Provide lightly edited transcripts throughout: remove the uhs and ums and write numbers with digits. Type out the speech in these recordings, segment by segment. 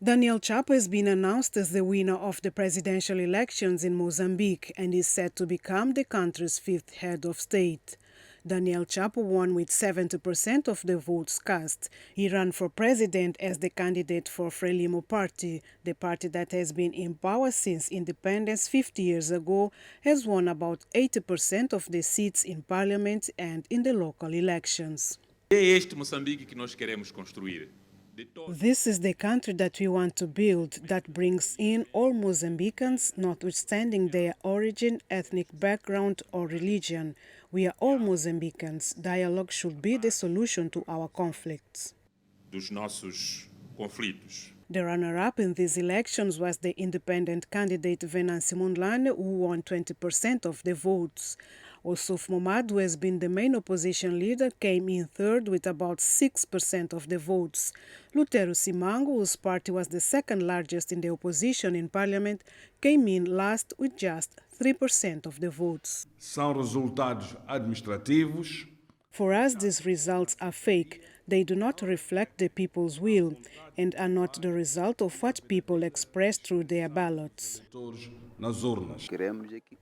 Daniel Chapo has been announced as the winner of the presidential elections in Mozambique and is set to become the country's fifth head of state. Daniel Chapo won with 70% of the votes cast. He ran for president as the candidate for Frelimo party. The party that has been in power since independence 50 years ago has won about 80% of the seats in parliament and in the local elections. É este Moçambique que nós queremos construir. This is the country that we want to build that brings in all Mozambicans, notwithstanding their origin, ethnic background, or religion. We are all Mozambicans. Dialogue should be the solution to our conflicts. Dos nossos conflitos. The runner-up in these elections was the independent candidate Venancio Mondlane, who won 20% of the votes. Osuf Momad, who has been the main opposition leader, came in third with about 6% of the votes. Lutero Simango, whose party was the second largest in the opposition in parliament, came in last with just 3% of the votes. São resultados administrativos. For us, these results are fake. They do not reflect the people's will and are not the result of what people expressed through their ballots. Nas urnas.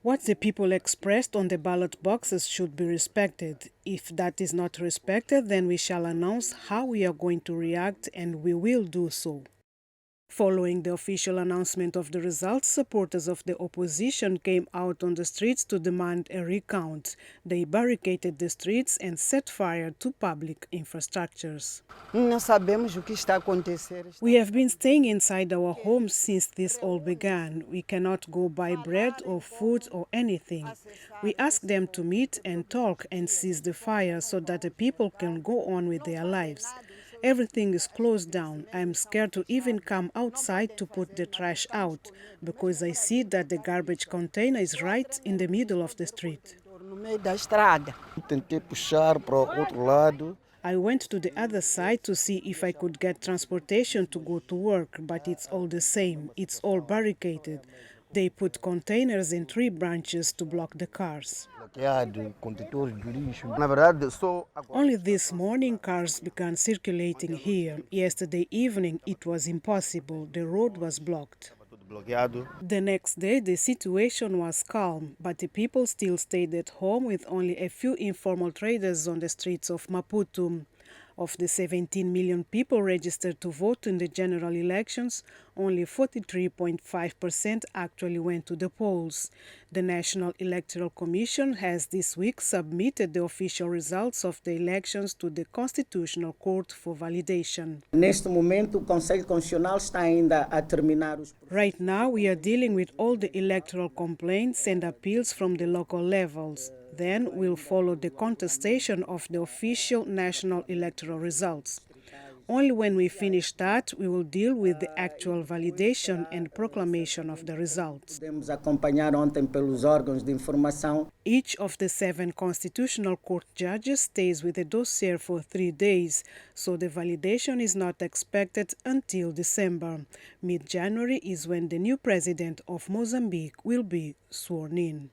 What the people expressed on the ballot boxes should be respected. If that is not respected, then we shall announce how we are going to react, and we will do so. Following the official announcement of the results, supporters of the opposition came out on the streets to demand a recount. They barricaded the streets and set fire to public infrastructures. We have been staying inside our homes since this all began. We cannot go buy bread or food or anything. We ask them to meet and talk and cease the fire so that the people can go on with their lives. Everything is closed down. I am scared to even come outside to put the trash out because I see that the garbage container is right in the middle of the street. I went to the other side to see if I could get transportation to go to work, but it's all the same. It's all barricaded. They put containers in tree branches to block the cars. Only this morning cars began circulating here. Yesterday evening it was impossible. The road was blocked. The next day the situation was calm, but the people still stayed at home with only a few informal traders on the streets of Maputo. Of the 17 million people registered to vote in the general elections, only 43.5% actually went to the polls. The National Electoral Commission has this week submitted the official results of the elections to the Constitutional Court for validation. Neste momento, o Conselho Constitucional está ainda a terminar os... Right now, we are dealing with all the electoral complaints and appeals from the local levels. Then we'll follow the contestation of the official national electoral results. Only when we finish that, we will deal with the actual validation and proclamation of the results. Podemos acompanhar ontem pelos órgãos de informação. Each of the 7 Constitutional Court judges stays with the dossier for 3 days, so the validation is not expected until December. Mid-January is when the new president of Mozambique will be sworn in.